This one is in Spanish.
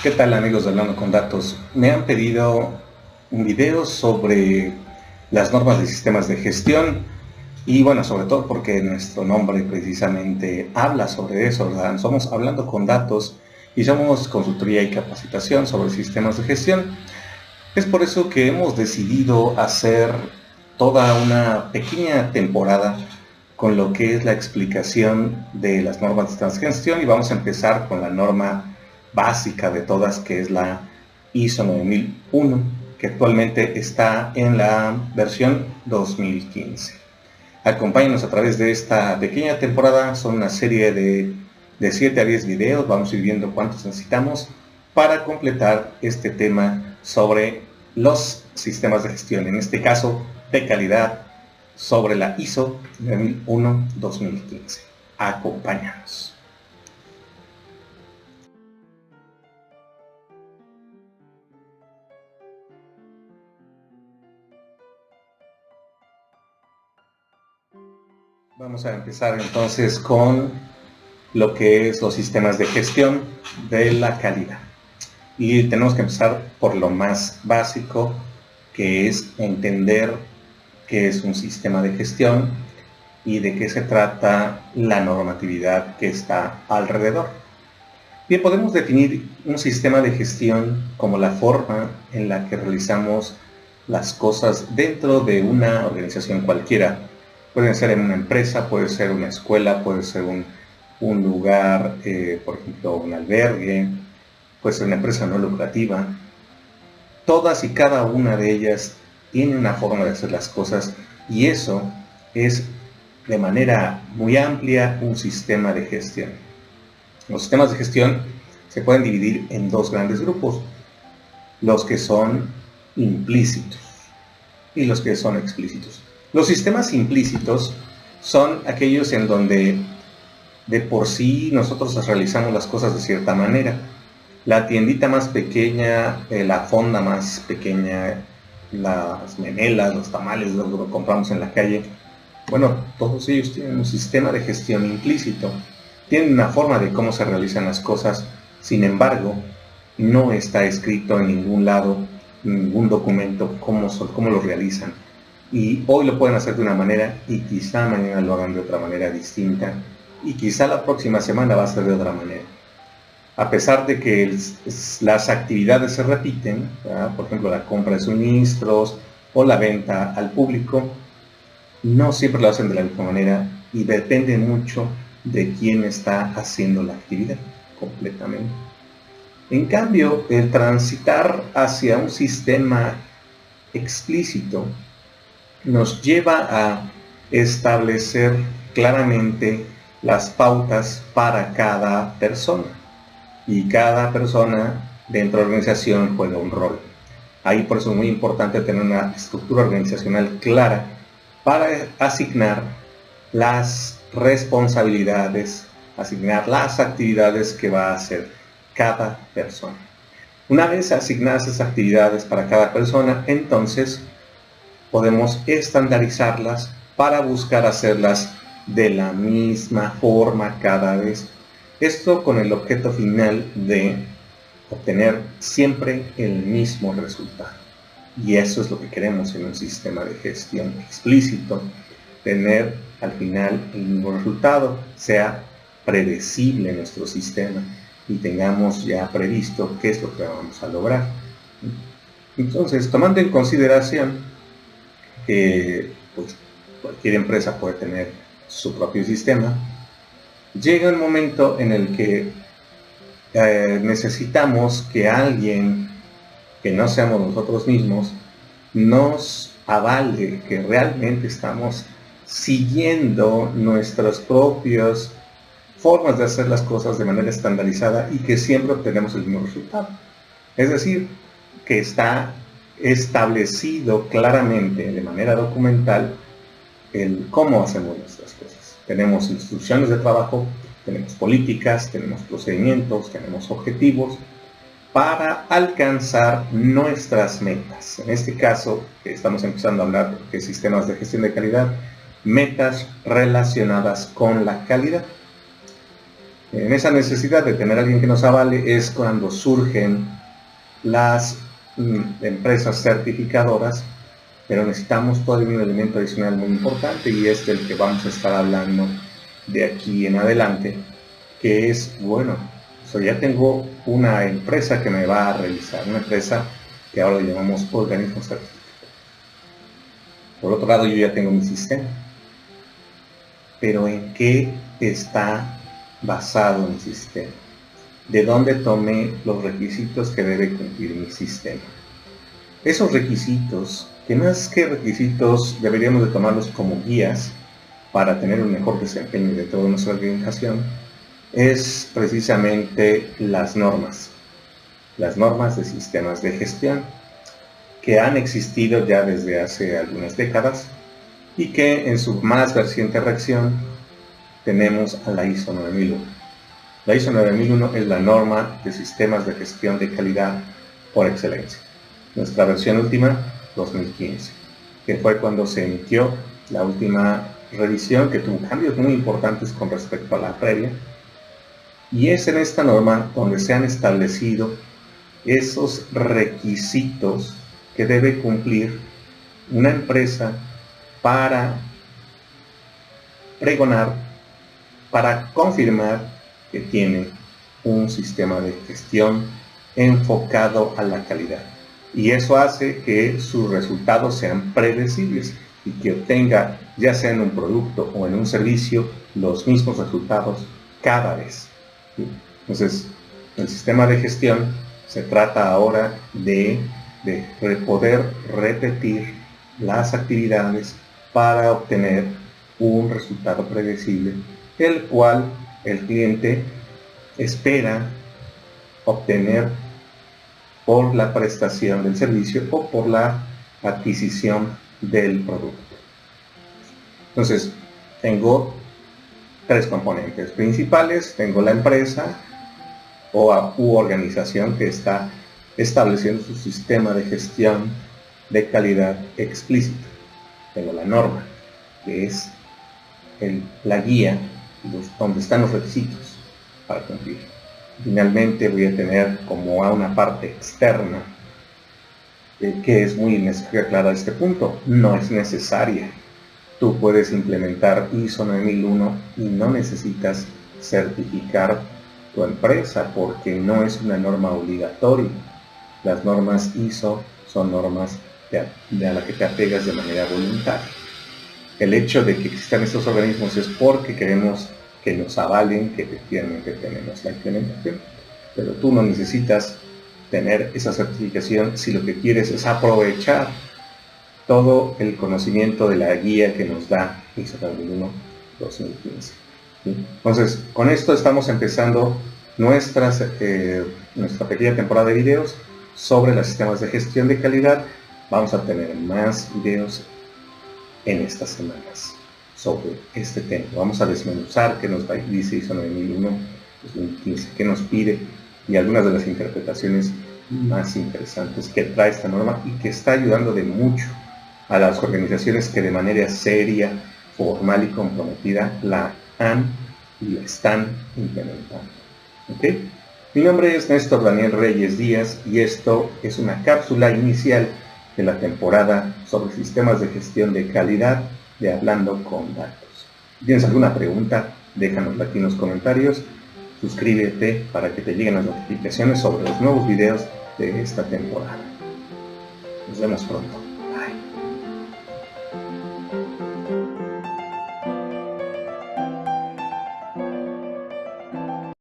¿Qué tal, amigos de Hablando con Datos? Me han pedido un video sobre las normas de sistemas de gestión y bueno, sobre todo porque nuestro nombre precisamente habla sobre eso, ¿verdad? Somos Hablando con Datos y somos consultoría y capacitación sobre sistemas de gestión. Es por eso que hemos decidido hacer toda una pequeña temporada con lo que es la explicación de las normas de gestión y vamos a empezar con la norma básica de todas, que es la ISO 9001, que actualmente está en la versión 2015. Acompáñenos a través de esta pequeña temporada, son una serie de 7 a 10 videos, vamos a ir viendo cuántos necesitamos para completar este tema sobre los sistemas de gestión, en este caso de calidad, sobre la ISO 9001-2015. Acompáñanos. Vamos a empezar entonces con lo que es los sistemas de gestión de la calidad. Y tenemos que empezar por lo más básico, que es entender qué es un sistema de gestión y de qué se trata la normatividad que está alrededor. Bien, podemos definir un sistema de gestión como la forma en la que realizamos las cosas dentro de una organización cualquiera. Puede ser en una empresa, puede ser una escuela, puede ser un lugar, por ejemplo, un albergue, puede ser una empresa no lucrativa. Todas y cada una de ellas tiene una forma de hacer las cosas y eso es de manera muy amplia un sistema de gestión. Los sistemas de gestión se pueden dividir en dos grandes grupos, los que son implícitos y los que son explícitos. Los sistemas implícitos son aquellos en donde de por sí nosotros realizamos las cosas de cierta manera. La tiendita más pequeña, la fonda más pequeña, las memelas, los tamales, lo que compramos en la calle, bueno, todos ellos tienen un sistema de gestión implícito. Tienen una forma de cómo se realizan las cosas, sin embargo, no está escrito en ningún lado, en ningún documento, cómo lo realizan. Y hoy lo pueden hacer de una manera y quizá mañana lo hagan de otra manera distinta y quizá la próxima semana va a ser de otra manera. A pesar de que las actividades se repiten, ¿verdad? Por ejemplo, la compra de suministros o la venta al público, no siempre lo hacen de la misma manera y depende mucho de quién está haciendo la actividad completamente. En cambio, el transitar hacia un sistema explícito nos lleva a establecer claramente las pautas para cada persona y cada persona dentro de la organización juega un rol. Ahí por eso es muy importante tener una estructura organizacional clara para asignar las responsabilidades, asignar las actividades que va a hacer cada persona. Una vez asignadas esas actividades para cada persona, entonces podemos estandarizarlas para buscar hacerlas de la misma forma cada vez. Esto con el objeto final de obtener siempre el mismo resultado. Y eso es lo que queremos en un sistema de gestión explícito, tener al final el mismo resultado, sea predecible nuestro sistema y tengamos ya previsto qué es lo que vamos a lograr. Entonces, tomando en consideración que pues, cualquier empresa puede tener su propio sistema, llega un momento en el que necesitamos que alguien que no seamos nosotros mismos nos avale que realmente estamos siguiendo nuestras propias formas de hacer las cosas de manera estandarizada y que siempre obtenemos el mismo resultado. Es decir, que está establecido claramente de manera documental el cómo hacemos nuestras cosas. Tenemos instrucciones de trabajo, tenemos políticas, tenemos procedimientos, tenemos objetivos para alcanzar nuestras metas. En este caso, que estamos empezando a hablar de sistemas de gestión de calidad, metas relacionadas con la calidad. En esa necesidad de tener a alguien que nos avale es cuando surgen las empresas certificadoras, pero necesitamos todavía un elemento adicional muy importante y es del que vamos a estar hablando de aquí en adelante, que es, bueno, ya tengo una empresa que me va a revisar, una empresa que ahora le llamamos organismo certificado. Por otro lado, yo ya tengo mi sistema, pero ¿en qué está basado mi sistema? ¿De dónde tomé los requisitos que debe cumplir mi sistema? Esos requisitos, que más que requisitos deberíamos de tomarlos como guías para tener un mejor desempeño de toda nuestra organización, es precisamente las normas de sistemas de gestión, que han existido ya desde hace algunas décadas y que en su más reciente reacción tenemos a la ISO 9001. La ISO 9001 es la norma de sistemas de gestión de calidad por excelencia. Nuestra versión última, 2015, que fue cuando se emitió la última revisión, que tuvo cambios muy importantes con respecto a la previa. Y es en esta norma donde se han establecido esos requisitos que debe cumplir una empresa para pregonar, para confirmar que tiene un sistema de gestión enfocado a la calidad. Y eso hace que sus resultados sean predecibles y que obtenga, ya sea en un producto o en un servicio, los mismos resultados cada vez. Entonces, el sistema de gestión se trata ahora de poder repetir las actividades para obtener un resultado predecible, el cual el cliente espera obtener por la prestación del servicio o por la adquisición del producto. Entonces, tengo tres componentes principales. Tengo la empresa u organización que está estableciendo su sistema de gestión de calidad explícita. Tengo la norma, que es la guía donde están los requisitos para cumplir. Finalmente voy a tener como a una parte externa, que es muy necesario aclarar este punto. No es necesaria. Tú puedes implementar ISO 9001 y no necesitas certificar tu empresa porque no es una norma obligatoria. Las normas ISO son normas a las que te apegas de manera voluntaria. El hecho de que existan estos organismos es porque queremos que nos avalen que efectivamente tenemos la implementación. Pero tú no necesitas tener esa certificación si lo que quieres es aprovechar todo el conocimiento de la guía que nos da ISO 9001-2015. Entonces, con esto estamos empezando nuestra pequeña temporada de videos sobre los sistemas de gestión de calidad. Vamos a tener más videos en estas semanas sobre este tema. Vamos a desmenuzar qué nos dice ISO 9001-2015, qué nos pide y algunas de las interpretaciones más interesantes que trae esta norma y que está ayudando de mucho a las organizaciones que de manera seria, formal y comprometida la han y la están implementando. ¿Okay? Mi nombre es Néstor Daniel Reyes Díaz y esto es una cápsula inicial de la temporada sobre sistemas de gestión de calidad de Hablando con Datos. Si tienes alguna pregunta, déjanosla aquí en los comentarios. Suscríbete para que te lleguen las notificaciones sobre los nuevos videos de esta temporada. Nos vemos pronto.